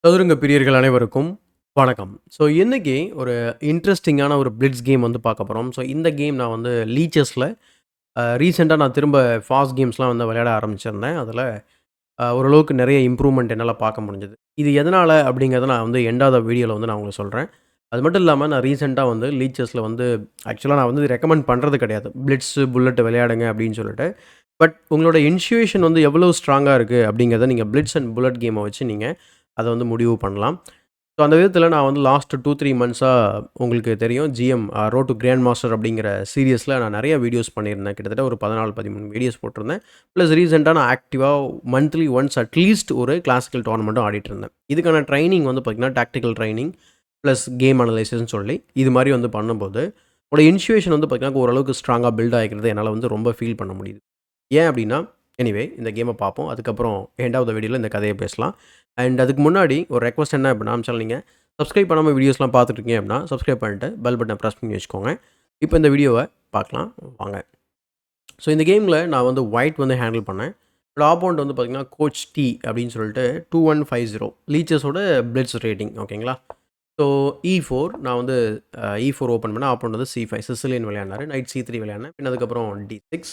சதுரங்க பிரியர்கள் அனைவருக்கும் வணக்கம். ஸோ இன்னைக்கு ஒரு இன்ட்ரஸ்டிங்கான ஒரு பிளிட்ஸ் கேம் வந்து பார்க்க போறோம். ஸோ இந்த கேம் நான் வந்து லீச்சஸ்ல ரீசென்ட்டா நான் திரும்ப ஃபாஸ்ட் கேம்ஸ்லாம் வந்து விளையாட ஆரம்பிச்சிருந்தேன். அதில ஓரளவுக்கு நெறைய இம்ப்ரூவ்மெண்ட் என்னால பார்க்க முடிஞ்சது. இது எதனால அப்படிங்கிறத நான் வந்து எண்ட் ஆஃப் த வீடியோல வந்து நான் உங்களுக்கு சொல்றேன். அது மட்டும் இல்லாம நான் ரீசென்ட்டா வந்து லீச்சஸ்ல வந்து ஆக்சுவலா நான் வந்து ரெக்கமெண்ட் பண்றது கிடையாது. பிளிட்ஸ், புல்லட் விளையாடுங்க அப்படின்னு சொல்லிட்டு. பட் உங்களோட இன்ட்யூஷன் வந்து எவ்வளோ ஸ்ட்ராங்கா இருக்கு அப்படிங்கிறத நீங்க பிளிட்ஸ் அண்ட் புல்லட் கேம வச்சு நீங்க அத வந்து முடிவு பண்ணலாம். ஸோ அந்த விதத்தில நான் வந்து லாஸ்ட் 2, 3 மந்த்ஸா உங்களுக்கு தெரியும் GM road to grandmaster அப்படிங்கிற சீரிஸ்ல நான் நெறைய வீடியோஸ் பண்ணியிருந்தேன். கிட்டத்தட்ட ஒரு 14, 13 வீடியோஸ் போட்டிருந்தேன். ப்ளஸ் ரீசென்ட்டா நான் ஆக்டிவா மந்த்லி ஒன்ஸ் அட்லீஸ்ட் ஒரு கிளாசிக்கல் டோர்னமெண்ட்டும் ஆடிட்டு இருந்தேன். இதுக்கான ட்ரெய்னிங் வந்து பார்த்தீங்கன்னா, டாக்டிக்கல் ட்ரெய்னிங் ப்ளஸ் கேம் அனலைசிஸ்ன்னு சொல்லி இது மாரி வந்து பண்ணும்போது, உங்களோட இன்ட்யூஷன் வந்து பார்த்தீங்கன்னா, ஓரளவுக்கு ஸ்ட்ராங்கா பில்ட் ஆகிக்கிறத என்னால வந்து ரொம்ப ஃபீல் பண்ண முடியுது. ஏன் அப்டின்னா, எனிவே இந்த கேம பார்ப்போம். அதுக்கப்புறம் எண்ட் ஆஃப் த வீடியோல இந்த கதைய பேசலாம். அண்ட் அதுக்கு முன்னாடி ஒரு ரெக்வெஸ்ட் என்ன அப்டின்னா, நம்ம சேனல் நீங்க சப்ஸ்கிரைப் பண்ணாம வீடியோஸ்லாம் பார்த்துட்டு இருக்கீங்க அப்டின்னா, சப்ஸ்கிரைப் பண்ணிட்டு பெல் பட்டன பிரஸ் பண்ணி வச்சுக்கோங்க. இப்போ இந்த வீடியோவ பார்க்கலாம் வாங்க. ஸோ இந்த கேம்ல நான் வந்து ஒயிட் வந்து ஹேண்டில் பண்ணேன். என்னோட ஆப்போனன்ட் வந்து பார்த்தீங்கன்னா, கோச் டி அப்டின்னு சொல்லிட்டு 2150 லீச்சஸோட பிளிட்ஸ் ரேட்டிங் ஓகேங்களா? ஸோ E4 நான் வந்து E4 ஓப்பன் பண்ணேன். ஆப்போனன்ட் வந்து C5 சிசிலியன் விளையாடினாரு. Night C3 விளையாடினேன். பின்ன அதுக்கப்புறம் D6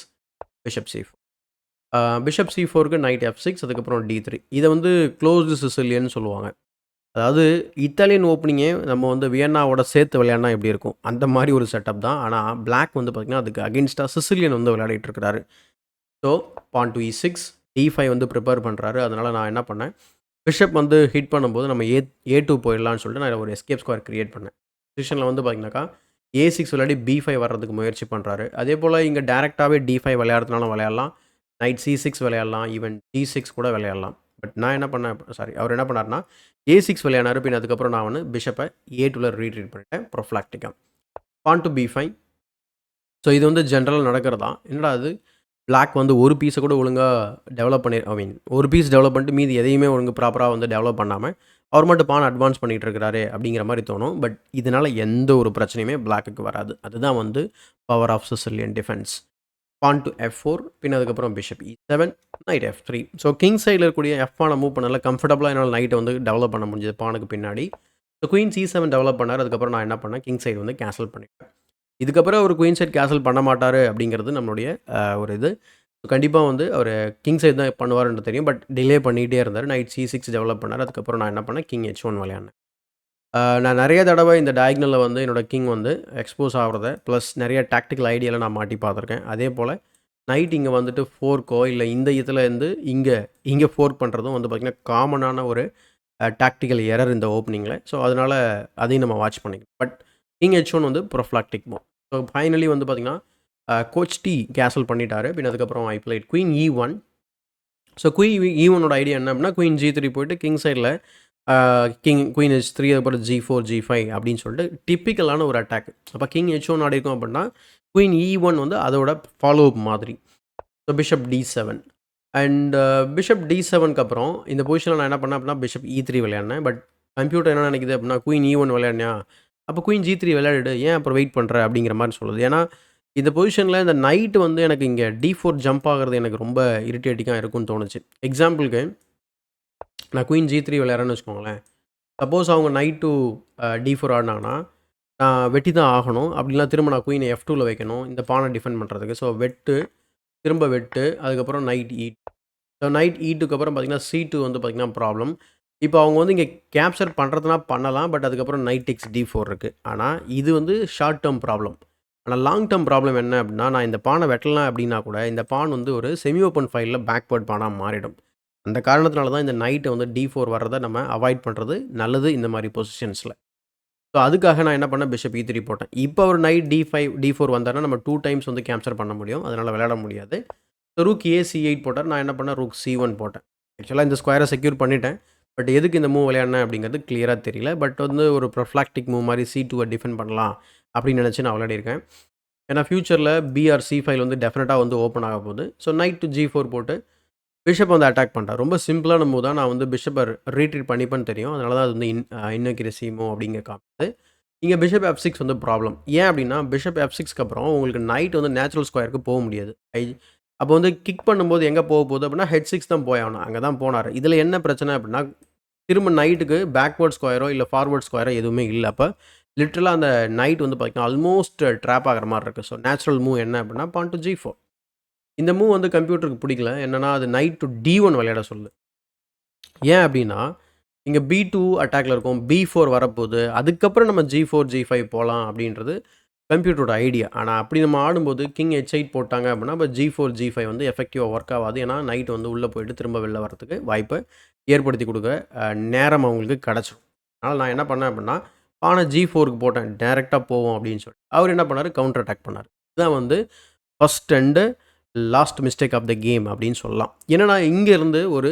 bishop C4. Bishop C4க்கு night F6 அதுக்கப்புறம் D3. இத வந்து குளோஸ்டு சிசிலியன்னு சொல்லுவாங்க. அதாவது இத்தாலியன் ஓப்பனிங்கே நம்ம வந்து வியன்னாவோட சேர்த்து விளையாடினா எப்படி இருக்கும்? அந்த மாரி ஒரு செட்டப் தான். ஆனா பிளாக் வந்து பார்த்தீங்கன்னா, அதுக்கு அகைன்ஸ்டா சிசிலியன் வந்து விளையாடிட்டு இருக்கிறாரு. ஸோ பான் டூ E6 D5 வந்து பிரிப்பேர் பண்றாரு. அதனால நான் என்ன பண்ணேன், பிஷப் வந்து ஹிட் பண்ணும்போது நம்ம A2 போயிடலான்னு சொல்லிட்டு நான் ஒரு எஸ்கேப் ஸ்கொயர் கிரியேட் பண்ணேன். பொசிஷன்ல வந்து பார்த்தீங்கன்னாக்கா, A6 விளையாடி B5 வர்றதுக்கு முயற்சி பண்றாரு. அதேபோல இங்க டைரக்ட்டாவே D5 விளையாடுறதுனாலும் விளையாடலாம். நைட் C6 விளையாடலாம். ஈவன் D6 கூட விளையாடலாம். பட் நான் என்ன பண்ணேன் சாரி அவர் என்ன பண்ணாருன்னா, A6 விளையாடினாரு. பின்ன அதுக்கப்புறம் நான் வந்து பிஷப்ப A2ல ரீட்ரீட் பண்ணிட்டேன் ப்ரொஃபிலாக்டிக்கா. பான் டூ B5. ஸோ இது வந்து ஜென்ரலா நடக்கிறது தான். என்னடா இது பிளாக் வந்து ஒரு பீஸ கூட ஒழுங்கா டெவலப் பண்ணி ஐ மீன் ஒரு பீஸ் டெவலப் பண்ணிட்டு மீதி எதையுமே ஒழுங்கு ப்ராப்பரா வந்து டெவலப் பண்ணாம, அவர் மட்டும் பான் அட்வான்ஸ் பண்ணிட்டு இருக்கிறாரே அப்படிங்கிற மாரி தோணும். பட் இதனால எந்த ஒரு பிரச்சனையுமே பிளாக்குக்கு வராது. அதுதான் வந்து power of Sicilian defence. Pawn to F4 பின்ன அதுக்கப்புறம் bishop E7 night F3. So king சைடுல இருக்கக்கூடிய எஃப் பான மூவ் பண்ணல கம்ஃபர்டபுளா என்னால நைட்ட வந்து டெவலப் பண்ண முடிஞ்சது பானுக்கு பின்னாடி. ஸோ குயின் C7 டெவலப் பண்ணாரு. அதுக்கப்புறம் நான் என்ன பண்ணேன், கிங் சைடு வந்து கேன்சல் பண்ணிட்டேன். இதுக்கப்புறம் அவரு குயின் சைட் கேன்சல் பண்ண மாட்டாரு அப்படிங்கிறது நம்மளுடைய ஒரு இது. கண்டிப்பா வந்து அவரு கிங் சைட் தான் பண்ணுவாருன்னு தெரியும். பட் டிலே பண்ணிட்டே இருந்தாரு. நைட் C6 டெவலப் பண்ணாரு. அதுக்கப்புறம் நான் என்ன பண்ணேன், கிங் H1 விளையாடினேன். நான் நெறைய தடவ இந்த டயகனல்ல வந்து என்னோட கிங் வந்து எக்ஸ்போஸ் ஆகுறத, பிளஸ் நெறைய டாக்டிக்கல் ஐடியால நான் மாட்டி பார்த்துருக்கேன். அதேபோல நைட் இங்க வந்துட்டு ஃபோர்க்கோ இல்ல இந்த இதுல இருந்து இங்க இங்க ஃபோர்க் பண்றதும் வந்து பார்த்தீங்கன்னா, காமனான ஒரு டாக்டிக்கல் எரர் இந்த ஓப்பனிங்ல. ஸோ அதனால அதையும் நம்ம வாட்ச் பண்ணிக்கணும். பட் கிங் H1 வந்து ப்ரொஃபிலாக்டிக் மூவ். ஸோ ஃபைனலி வந்து பார்த்தீங்கன்னா, கோச் டி கேன்சல் பண்ணிட்டாரு. பின்ன அதுக்கப்புறம் I played queen E1. So E1ஓட ஐடியா என்ன அப்படின்னா, குயின் G3 போயிட்டு கிங் சைட்ல குயின் H3 அதுக்கப்புறம் G4, G5 அப்படின்னு சொல்லிட்டு டிப்பிக்கலான ஒரு அட்டாக். அப்ப கிங் H1 ஆடியிருக்கோம் அப்படின்னா, குயின் E1 வந்து அதோட ஃபாலோ அப் மாதிரி. So bishop D7 and bishop D7க்கு அப்புறம் இந்த பொசிஷன்ல நான் என்ன பண்ணேன் அப்படின்னா, பிஷப் E3 விளையாடினேன். பட் கம்ப்யூட்டர் என்ன நினைக்குது அப்படின்னா, குயின் E1 விளையாடினியா? அப்ப குயின் G3 விளையாடிடு. ஏன் அப்புறம் வெயிட் பண்ற? அப்படிங்கிற மாரி சொல்லுது. ஏன்னா, இந்த பொசிஷன்ல இந்த நைட் வந்து எனக்கு இங்க D4 ஜம்ப் ஆகுறது எனக்கு ரொம்ப இரிட்டேட்டிங்கா இருக்கும்னு தோணுச்சு. எக்ஸாம்பிள்க்கு நான் குயின் G3 விளையாடுறேன்னு வச்சுக்கோங்களேன். சப்போஸ் அவங்க நைட் டூ D4 ஆடுனாங்கன்னா, நான் வெட்டி தான் ஆகணும். அப்படிலாம் திரும்ப நான் குயின F2ல வைக்கணும். இந்த பான டிஃபெண்ட் பண்றதுக்கு. ஸோ வெட்டு, திரும்ப வெட்டு, அதுக்கப்புறம் நைட் ஸோ நைட் E2க்கு அப்புறம் பார்த்தீங்கன்னா, C2 வந்து பார்த்தீங்கன்னா ப்ராப்ளம். இப்போ அவங்க வந்து இங்க கேப்சர் பண்றதுனா பண்ணலாம். பட் அதுக்கப்புறம் நைட் டேக்ஸ் D4 இருக்கு. ஆனா, இது வந்து ஷார்ட் டெர்ம் ப்ராப்ளம். ஆனா, லாங் டெர்ம் ப்ராப்ளம் என்ன அப்படின்னா, நான் இந்த பான வெட்டலாம் அப்படின்னா கூட, இந்த பான் வந்து ஒரு செமி ஓப்பன் ஃபைல்ல பேக்வர்ட் பானா மாறிடும். அந்த காரணத்தினால தான் இந்த நைட்ட வந்து D4 வர்றத நம்ம அவாய்ட் பண்றது நல்லது இந்த மாரி பொசிஷன்ஸ்ல. ஸோ அதுக்காக நான் என்ன பண்ணேன், பிஷப் E3 போட்டேன். இப்போ அவர் நைட் D5, D4 வந்தாருன்னா நம்ம 2 டைம்ஸ் வந்து கேப்சர் பண்ண முடியும். அதனால விளையாட முடியாது. ரூக் A C8 போட்டார். நான் என்ன பண்ணேன், ரூக் C1 போட்டேன். ஆக்சுவலா இந்த ஸ்கொயர செக்யூர் பண்ணிட்டேன். பட் எதுக்கு இந்த மூவ் விளையாடினேன் அப்படிங்கிறது கிளியரா தெரியல. பட் வந்து ஒரு ப்ரொஃப்ளாக்டிக் மூவ் மாரி C2வ டிஃபெண்ட் பண்ணலாம் அப்படின்னு நினைச்சு நான் விளையாடியிருக்கேன். ஏன்னா ஃபியூச்சர்ல BR C5 வந்து டெஃபினட்டா வந்து ஓப்பன் ஆக போகுது. ஸோ நைட் டு G4 போட்டு பிஷப் வந்து அட்டாக் பண்ணிட்டார். ரொம்ப சிம்பிளான மூவ் தான். நான் வந்து பிஷப்ப ரீட்ரீட் பண்ணிப்பேன்னு தெரியும். அதனால தான் அது வந்து இன்னக்யூரசி மூவ் அப்படிங்க காட்டுது. இங்க பிஷப் F6 வந்து ப்ராப்ளம். ஏன் அப்படின்னா, பிஷப் F6க்கு அப்புறம் உங்களுக்கு நைட் வந்து நேச்சுரல் ஸ்கொயருக்கு போ முடியாது. அப்போ வந்து கிக் பண்ணும்போது எங்க போக போகுது அப்படின்னா, H6 தான் போயாகணும். அங்க தான் போனாரு. இதுல என்ன பிரச்சனை அப்படின்னா, திரும்ப நைட்டுக்கு பேக்வேர்ட் ஸ்கொயரோ இல்லை ஃபார்வர்ட் ஸ்கொயரோ எதுவுமே இல்லை. அப்போ லிட்ரலாக அந்த நைட் வந்து பார்த்தீங்கன்னா ஆல்மோஸ்ட் ட்ராப் ஆகிற மாதிரி இருக்குது. ஸோ நேச்சுரல் மூவ் என்ன அப்படின்னா பான் டு G4. இந்த மூவ் வந்து கம்ப்யூட்டருக்கு பிடிக்கல. என்னன்னா அது நைட் டு D1 விளையாட சொல்லுது. ஏன் அப்படின்னா இங்கே B2 அட்டாக்ல இருக்கும், B4 வரப்போகுது, அதுக்கப்புறம் நம்ம G4 G5 போகலாம் அப்படின்றது கம்ப்யூட்டரோட ஐடியா. ஆனால் அப்படி நம்ம ஆடும்போது கிங் H8 போட்டாங்க அப்படின்னா இப்போ G4 G5 வந்து எஃபெக்டிவாக ஒர்க் ஆகாது. ஏன்னா நைட் வந்து உள்ளே போயிட்டு திரும்ப வெளில வரதுக்கு வாய்ப்பை ஏற்படுத்தி கொடுக்க நேரம் அவங்களுக்கு கிடச்சிரும். அதனால் நான் என்ன பண்ணேன் அப்படின்னா பானை G4க்கு போட்டேன், டேரெக்டாக போவோம் அப்படின்னு சொல்லிட்டு. அவர் என்ன பண்ணார், கவுண்டர் அட்டாக் பண்ணார். இதுதான் வந்து first and last mistake of the game அப்படின்னு சொல்லலாம். ஏன்னா இங்கேருந்து ஒரு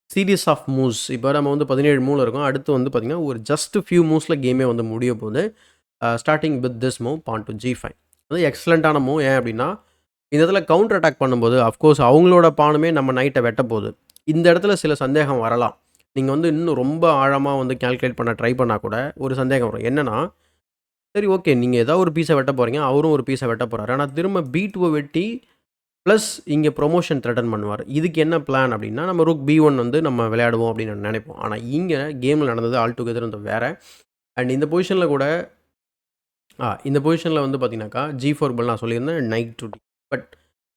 சீரீஸ் ஆஃப் மூவ்ஸ், இப்போ நம்ம வந்து 17 மூவில் இருக்கோம். அடுத்து வந்து பார்த்திங்கன்னா ஒரு ஜஸ்ட் ஃபியூ மூவ்ஸில் கேமே வந்து முடிய போகுது. Starting with this move pawn to G5. அது எக்ஸலண்ட்டான மூவ். ஏன் அப்படின்னா இந்த இடத்துல கவுண்டர் அட்டாக் பண்ணும்போது அஃப்கோர்ஸ் அவங்களோட பானுமே நம்ம நைட்டை வெட்ட போகுது. இந்த இடத்துல சில சந்தேகம் வரலாம். நீங்கள் வந்து இன்னும் ரொம்ப ஆழமாக வந்து கால்குலேட் பண்ண ட்ரை பண்ணால் கூட ஒரு சந்தேகம் வரும். என்னென்னா சரி ஓகே, நீங்கள் ஏதாவது ஒரு பீஸை வெட்ட போகிறீங்க, அவரும் ஒரு பீஸை வெட்ட போகிறாரு. ஆனால் திரும்ப B2 வெட்டி ப்ளஸ் இங்கே ப்ரொமோஷன் த்ரெட்டன் பண்ணுவார். இதுக்கு என்ன பிளான் அப்படின்னா நம்ம ரூக் B1 வந்து நம்ம விளையாடுவோம் அப்படின்னு நினைப்போம். ஆனால் இங்கே கேமில் நடந்தது ஆல் டுகெதர் வந்து வேறு. அண்ட் இந்த பொசிஷனில் கூட இந்த பொசிஷனில் வந்து பார்த்தீங்கன்னாக்கா G4 பதில் நான் சொல்லியிருந்தேன் நைட் டு D. பட்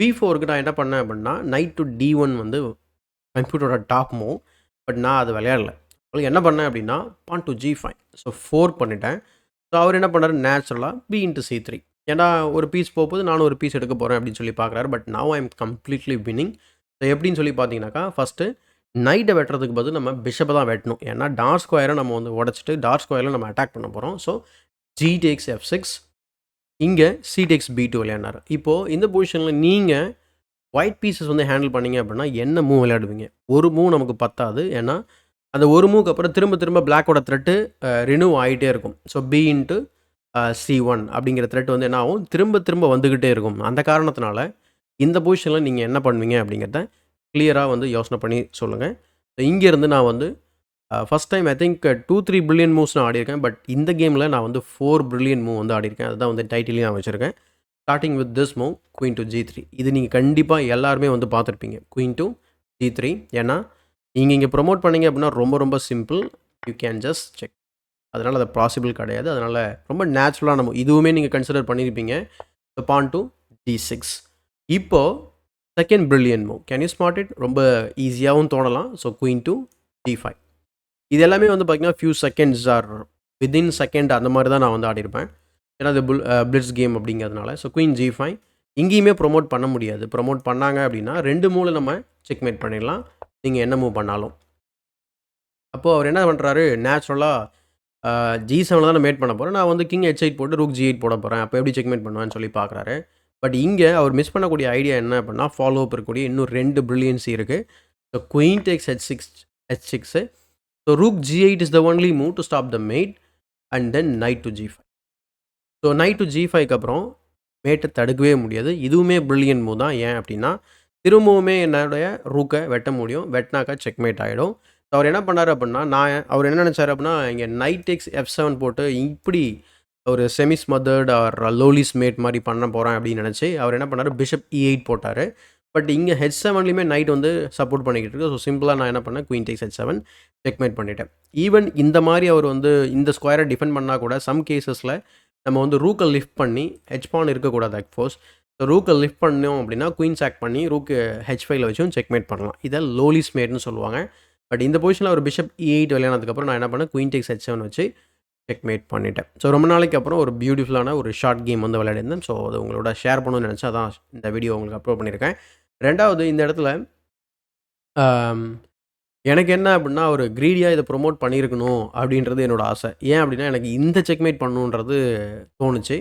B4க்கு நான் என்ன பண்ணேன் அப்படின்னா நைட் டு D1 வந்து கம்ப்யூட்டரோட டாப் மூவ். பட் நான் அது விளையாடல. அவளுக்கு என்ன பண்ணேன் அப்படின்னா பான் டு G5. ஸோ 4 பண்ணிட்டேன். ஸோ அவர் என்ன பண்ணார், நேச்சுரலாக B/C3. ஏன்னா ஒரு பீஸ் போகும்போது நானும் ஒரு பீஸ் எடுக்க போகிறேன் அப்படின்னு சொல்லி பார்க்குறாரு. But now I am completely winning. So எப்படின்னு சொல்லி பார்த்தீங்கன்னாக்கா ஃபஸ்ட்டு நைட்டை வெட்டுறதுக்கு பதில் நம்ம பிஷப்பை தான் வெட்டணும். ஏன்னா டார்க் ஸ்கொயரை நம்ம வந்து உடச்சிட்டு டார்க் ஸ்கொயரில் நம்ம அட்டாக் பண்ண போகிறோம். ஸோ G takes F6, இங்கே C takes B2 விளையாடினார். இப்போது இந்த பொசிஷனில் நீங்கள் ஒயிட் பீசஸ் வந்து ஹேண்டில் பண்ணிங்க அப்படின்னா என்ன மூவ் விளையாடுவீங்க? ஒரு மூவ் நமக்கு பத்தாது. ஏன்னா அந்த ஒரு மூவ்க்கு அப்புறம் திரும்ப திரும்ப பிளாக்கோட த்ரெட்டு ரினியூவ் ஆகிட்டே இருக்கும். ஸோ B/C1 அப்படிங்கிற த்ரெட் வந்து என்ன ஆகும், திரும்ப திரும்ப வந்துக்கிட்டே இருக்கும். அந்த காரணத்தினால இந்த பொசிஷனில் நீங்கள் என்ன பண்ணுவீங்க அப்படிங்கிறத கிளியராக வந்து யோசனை பண்ணி சொல்லுங்கள். இங்கேருந்து நான் வந்து first time I think 2-3 billion moves நான் ஆடியிருக்கேன். பட் இந்த கேமில் நான் வந்து 4 பில்லியன் மூவ் வந்து ஆடியிருக்கேன். அதுதான் வந்து டைட்டிலையும் நான் வச்சுருக்கேன். Starting with this move queen to G3. இது நீங்கள் கண்டிப்பாக எல்லாருமே வந்து பார்த்துருப்பீங்க. Queen to G3. ஏன்னா நீங்கள் இங்கே ப்ரொமோட் பண்ணீங்க அப்படின்னா ரொம்ப ரொம்ப simple. You can just check. அதனால் அது பாசிபிள் கிடையாது. அதனால் ரொம்ப நேச்சுரலான மூவ். இதுவுமே நீங்கள் கன்சிடர் பண்ணியிருப்பீங்க. Pawn to D6. இப்போது second brilliant move. Can you smart it? ரொம்ப ஈஸியாகவும் தோணலாம். So queen to D5. இது எல்லாமே வந்து பார்த்தீங்கன்னா few seconds or within second அந்த மாதிரி தான் நான் வந்து ஆடிருப்பேன். ஏன்னா அது பிளிட்ஸ் கேம் அப்படிங்கிறதுனால. ஸோ குயின் G5 இங்கேயுமே ப்ரொமோட் பண்ண முடியாது. ப்ரொமோட் பண்ணாங்க அப்படின்னா 2 மூவில் நம்ம செக்மேட் பண்ணிடலாம், நீங்கள் என்ன மூவ் பண்ணாலும். அப்போது அவர் என்ன பண்ணுறாரு, நேச்சுரலாக G7 தான் நான் மேட் பண்ண போகிறேன், நான் வந்து கிங் H8 போட்டு ரூக் G8 போட போகிறேன், அப்போ எப்படி செக்மேட் பண்ணுவேன்னு சொல்லி பார்க்குறாரு. பட் இங்கே அவர் மிஸ் பண்ணக்கூடிய ஐடியா என்ன அப்படின்னா ஃபாலோ அப் இருக்கக்கூடிய இன்னும் 2 பிரில்லியன்சி இருக்குது. So queen tax H6. So rook G8 is the only move to stop the mate and then knight to G5. So knight to G5க்கு அப்புறம் மேட்டை தடுக்கவே முடியாது. இதுவுமே பிரில்லியன்ட் மூவ் தான். ஏன் அப்படின்னா திரும்பவுமே என்னுடைய ரூக்கை வெட்ட முடியும். வெட்டினாக்கா செக்மேட் ஆகிடும். ஸோ அவர் என்ன பண்ணார் அப்படின்னா அவர் என்ன நினச்சார் அப்படின்னா இங்கே நைட் டேக்ஸ் F7 போட்டு இப்படி ஒரு செமி ஸ்மதர்ட் ஆர் லோலிஸ் மேட் மாதிரி பண்ண போகிறேன் அப்படின்னு நினச்சி அவர் என்ன பண்ணார், பிஷப் E8 போட்டார். பட் இங்கே H7லையுமே நைட் வந்து சப்போர்ட் பண்ணிக்கிட்டு இருக்கு. ஸோ சிம்பிளாக நான் என்ன பண்ணேன், குயின் டேக்ஸ் H7 செக்மேட் பண்ணிட்டேன். ஈவன் இந்த மாதிரி அவர் வந்து இந்த ஸ்கொயரை டிஃபெண்ட் பண்ணால் கூட சம் கேசஸில் நம்ம வந்து ரூக்கை லிஃப்ட் பண்ணி H-pawn இருக்கக்கூடாது அக்ஃபோர்ஸ். ஸோ ரூக்கை லிஃப்ட் பண்ணோம் அப்படின்னா குயின் சாக் பண்ணி ரூக்கு H5ல வச்சும் செக்மேட் பண்ணலாம். இதை லோலிஸ் மேட்னு சொல்லுவாங்க. பட் இந்த பொசிஷனில் ஒரு பிஷப் E8 விளையானதுக்கப்புறம் நான் என்ன பண்ணேன், குயின் டேக்ஸ் H7 வச்சு செக்மேட் பண்ணிட்டேன். ஸோ ரொம்ப நாளைக்கு அப்புறம் ஒரு பியூட்டிஃபுல்லான ஒரு ஷார்ட் கேம் வந்து விளையாடிருந்தேன். ஸோ அது உங்களோட ஷேர் பண்ணணும்னு நினச்சா தான் இந்த வீடியோ உங்களுக்கு அப்லோட் பண்ணியிருக்கேன். ரெண்டாவது இந்த இடத்துல எனக்கு என்ன அப்படின்னா ஒரு க்ரீடியாக இதை ப்ரொமோட் பண்ணியிருக்கணும் அப்படின்றது என்னோடய ஆசை. ஏன் அப்படின்னா எனக்கு இந்த செக்மேட் பண்ணணுன்றது தோணுச்சு.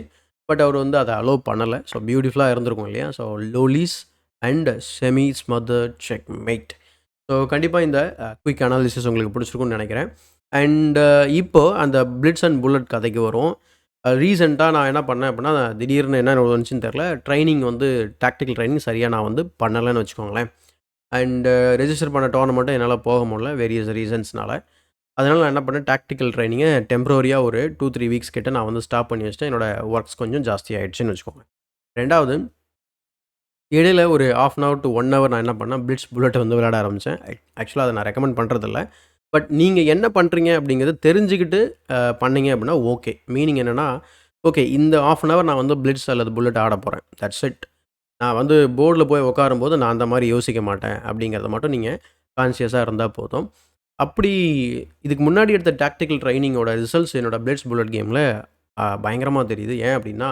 பட் அவர் வந்து அதை அலோவ் பண்ணலை. ஸோ பியூட்டிஃபுல்லாக இருந்திருக்கும் இல்லையா. So Lolli's and semi smothered checkmate. So கண்டிப்பாக இந்த குயிக் அனாலிசிஸ் உங்களுக்கு பிடிச்சிருக்குன்னு நினைக்கிறேன். அண்ட் இப்போது அந்த பிளிட்ஸ் அண்ட் புல்லட் கதைக்கு வரும். ரீசெண்டாக நான் என்ன பண்ணேன் அப்படின்னா திடீர்னு என்ன வந்துச்சுன்னு தெரில, ட்ரைனிங் வந்து டாக்டிக்கல் ட்ரைனிங் சரியாக நான் வந்து பண்ணலைன்னு வச்சுக்கோங்களேன். அண்டு ரெஜிஸ்டர் பண்ண டோர்னமெண்ட்டும் என்னால் போக முடியல வேரியஸ் ரீசன்ஸ்னால. அதனால் நான் என்ன பண்ணேன், டாக்டிக்கல் ட்ரைனிங்கை டெம்பரரியாக ஒரு 2-3 வீக்ஸ் கிட்ட நான் வந்து ஸ்டாப் பண்ணி வச்சுட்டேன். என்னோடய ஒர்க்ஸ் கொஞ்சம் ஜாஸ்தி ஆகிடுச்சின்னு வச்சுக்கோங்க. ரெண்டாவது இடையில் ஒரு ½ அன் ஹவர் டு 1 ஹவர் நான் என்ன பண்ணேன், பிளிட்ஸ் புல்லட்டை வந்து விளையாட ஆரம்பித்தேன். ஆக்சுவலாக அதை நான் ரெக்கமெண்ட் பண்ணுறதில்ல. பட் நீங்க என்ன பண்றீங்க அப்படிங்கிறத தெரிஞ்சுக்கிட்டு பண்ணீங்க அப்படின்னா ஓகே. மீனிங் என்னன்னா, ஓகே இந்த 1/2 அன் ஹவர் நான் வந்து பிளிட்ஸ் அல்லது புல்லட் ஆடப் போறேன். That's it. நான் வந்து போர்ட்ல போய் உட்காரும்போது நான் அந்த மாரி யோசிக்க மாட்டேன் அப்படிங்கிறத மட்டும் நீங்க கான்ஷியஸா இருந்தா போதும். அப்படி இதுக்கு முன்னாடி எடுத்த டாக்டிக்கல் ட்ரெய்னிங்கோட ரிசல்ட்ஸ் என்னோட பிளிட்ஸ் புல்லட் கேம்ல பயங்கரமா தெரியுது. ஏன் அப்படின்னா,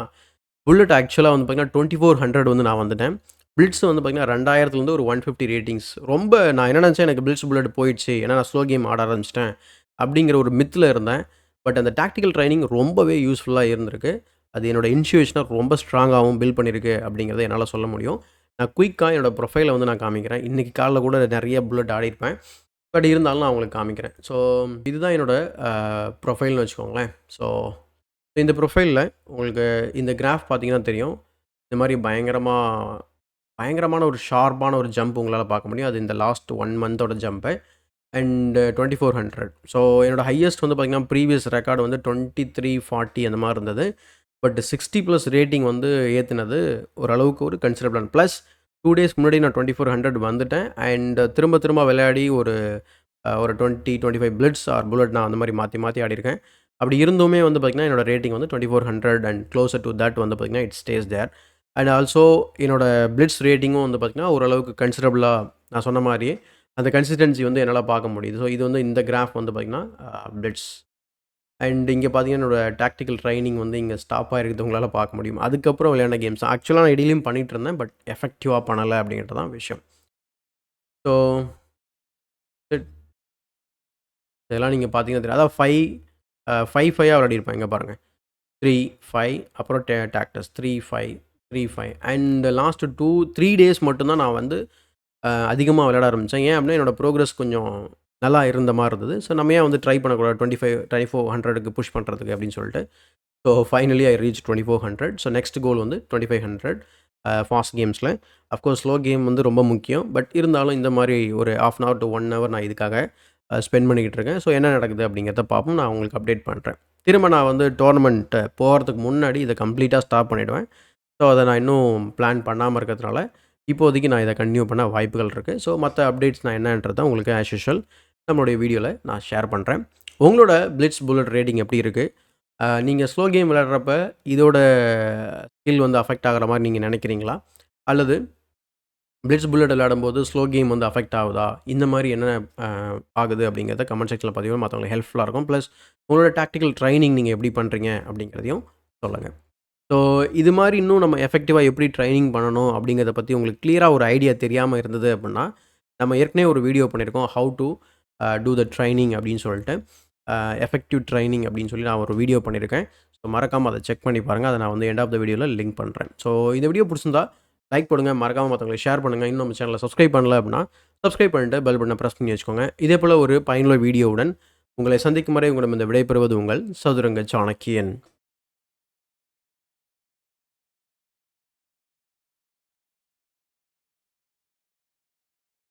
புல்லட் ஆக்சுவலா வந்து பார்த்தீங்கன்னா 2400 வந்து நான் வந்துட்டேன். பிளிட்ஸ் வந்து பார்த்தீங்கன்னா 2000லேருந்து ஒரு 150 ரேட்டிங்ஸ். ரொம்ப நான் என்ன நினச்சேன் எனக்கு பிளிட்ஸ் புல்லட் போயிடுச்சு. ஏன்னா நான் ஸ்லோ கேம் ஆட ஆரம்பிச்சுட்டேன். அப்படிங்கிற ஒரு மித்ல இருந்தேன். பட் அந்த டாக்டிக்கல் ட்ரெய்னிங் ரொம்பவே யூஸ்ஃபுல்லா இருந்திருக்கு. அது என்னோட இன்ட்யூஷன ரொம்ப ஸ்ட்ராங்காவும் பில்ட் பண்ணியிருக்கு அப்படிங்கிறத என்னால சொல்ல முடியும். நான் குயிக்கா என்னோட ப்ரொஃபைல வந்து நான் காமிக்கிறேன். இன்னைக்கு காலைல கூட நெறைய புல்லட் ஆடியிருப்பேன். பட் இருந்தாலும் நான் உங்களுக்கு காமிக்கிறேன். ஸோ இதுதான் என்னோட ப்ரொஃபைல்னு வச்சுக்கோங்களேன். ஸோ இந்த ப்ரொஃபைல்ல உங்களுக்கு இந்த கிராஃப் பார்த்தீங்கன்னா தெரியும். இந்த மாரி பயங்கரமான ஒரு ஷார்ப்பான ஒரு ஜம்ப் உங்களால பார்க்க முடியும். அது இந்த லாஸ்ட் 1 மந்தோட ஜம்ப்பு. அண்ட் 2400. ஸோ என்னோட ஹையஸ்ட் வந்து பார்த்தீங்கன்னா, ப்ரீவியஸ் ரெக்கார்ட் வந்து 2340 அந்த மாரி இருந்தது. பட் 60+ ரேட்டிங் வந்து ஏத்துனது ஓரளவுக்கு ஒரு கன்சிடரபிளான ப்ளஸ் 2 டேஸ்க்கு முன்னாடி நான் 2400 வந்துட்டேன். அண்ட் திரும்ப திரும்ப விளையாடி ஒரு 20, 25 பிளிட்ஸ் ஆர் புல்லட் நான் அந்த மாரி மாத்தி மாத்தி ஆடியிருக்கேன். அப்படி இருந்துமே வந்து பார்த்தீங்கன்னா, என்னோட ரேட்டிங் வந்து 2400 அண்ட் க்ளோசர் டூ தட் வந்து பார்த்தீங்கன்னா, it stays there. And also என்னோட பிளிட்ஸ் ரேட்டிங்கும் வந்து பார்த்தீங்கன்னா, ஓரளவுக்கு கன்சிடரபிளா நான் சொன்ன மாரியே அந்த கன்சிஸ்டன்சி வந்து என்னால பார்க்க முடியுது. ஸோ இது வந்து இந்த கிராஃப் வந்து பார்த்தீங்கன்னா, பிளிட்ஸ். அண்ட் இங்க பார்த்தீங்கன்னா, என்னோட டாக்டிக்கல் ட்ரெய்னிங் வந்து இங்க ஸ்டாப் ஆயிருக்குது உங்களால பார்க்க முடியும். அதுக்கப்புறம் விளையாண்ட கேம்ஸ். ஆக்சுவலா நான் இடையிலயும் பண்ணிட்டு இருந்தேன். பட் எஃபெக்டிவா பண்ணல அப்படிங்கிறது தான் விஷயம். ஸோ இதெல்லாம் நீங்க பார்த்தீங்கன்னா தெரியும். அதான் 5-5 விளையாடியிருப்பேன். இங்க பாருங்க. 3, 5 அப்புறம் டாக்டஸ் 3, 5, 3, 5 அண்ட் லாஸ்ட் 3 டேஸ் மட்டும் தான் நான் வந்து அதிகமா விளையாட ஆரம்பிச்சேன். ஏன் அப்படின்னா, என்னோட ப்ரோகிரஸ் கொஞ்சம் நல்லா இருந்த மாரி இருந்தது. ஸோ நம்ம ஏன் வந்து ட்ரை பண்ணக்கூடாது 2400க்கு புஷ் பண்றதுக்கு அப்படின்னு சொல்லிட்டு. So finally I reach 2400. So next goal வந்து 2500 ஃபாஸ்ட் கேம்ஸ்ல. அஃப்கோர்ஸ் ஸ்லோ கேம் வந்து ரொம்ப முக்கியம். பட் இருந்தாலும் இந்த மாரி ஒரு 1/2 அன் ஹவர் டூ 1 ஹவர் நான் இதுக்காக ஸ்பெண்ட் பண்ணிக்கிட்டு இருக்கேன். ஸோ என்ன நடக்குது அப்படிங்கிறத பார்ப்போம். நான் உங்களுக்கு அப்டேட் பண்றேன். திரும்ப நான் வந்து டோர்னமெண்ட் போறதுக்கு முன்னாடி இத கம்ப்ளீட்டா ஸ்டாப் பண்ணிடுவேன். ஸோ அத நான் இன்னும் பிளான் பண்ணாம இருக்கிறதுனால, இப்போதைக்கு நான் இத கன்டின்யூ பண்ண வாய்ப்புகள் இருக்கு. ஸோ மத்த அப்டேட்ஸ் நான் என்னன்றத உங்களுக்கு ஆஸ் யூசுவல் நம்மளுடைய வீடியோல நான் ஷேர் பண்றேன். உங்களோட பிளிட்ஸ் புல்லட் ரேட்டிங் எப்படி இருக்கு? நீங்க ஸ்லோ கேம் விளையாடுறப்ப இதோட ஸ்கில் வந்து அஃபெக்ட் ஆகுற மாரி நீங்க நினைக்கிறீங்களா? அல்லது பிளிட்ஸ் புல்லட் விளையாடும்போது ஸ்லோ கேம் வந்து அஃபெக்ட் ஆகுதா? இந்த மாரி என்ன அ ஆகுது அப்படிங்கிறத கமெண்ட் செக்ஷன்ல பதிவிடுங்க. மத்தவங்களுக்கு ஹெல்ப்ஃபுல்லா இருக்கும். ப்ளஸ் உங்களோட டாக்டிக்கல் ட்ரெய்னிங் நீங்க எப்படி பண்றீங்க அப்படிங்கிறதையும் சொல்லுங்க. ஸோ இது மாரி இன்னும் நம்ம எஃபெக்டிவா எப்படி ட்ரெய்னிங் பண்ணணும் அப்படிங்கிறத பத்தி உங்களுக்கு கிளியரா ஒரு ஐடியா தெரியாம இருந்தது அப்படின்னா, நம்ம ஏற்கனவே ஒரு வீடியோ பண்ணியிருக்கோம். How to do the training அப்படின்னு சொல்லிட்டு. எஃபெக்டிவ் ட்ரெய்னிங் அப்படின்னு சொல்லி நான் ஒரு வீடியோ பண்ணியிருக்கேன். ஸோ மறக்காம அத செக் பண்ணி பாருங்க. அத நான் வந்து எண்ட் ஆஃப் த வீடியோல லிங்க் பண்றேன். ஸோ இந்த வீடியோ புடிச்சிருந்தா லைக் போடுங்க. மறக்காம மத்தவங்களுக்கு ஷேர் பண்ணுங்க. இன்னும் நம்ம சேனல சப்ஸ்கிரைப் பண்ணல அப்படின்னா, சப்ஸ்கிரைப் பண்ணிட்டு பெல் பட்டன பிரஸ் பண்ணி வச்சுக்கோங்க. இதேபோல ஒரு பயனுள்ள வீடியோவுடன் உங்களை சந்திக்கும் வரை உங்களிடம் இந்த விடைபெறுவது உங்கள் சதுரங்க சாணக்கியன்.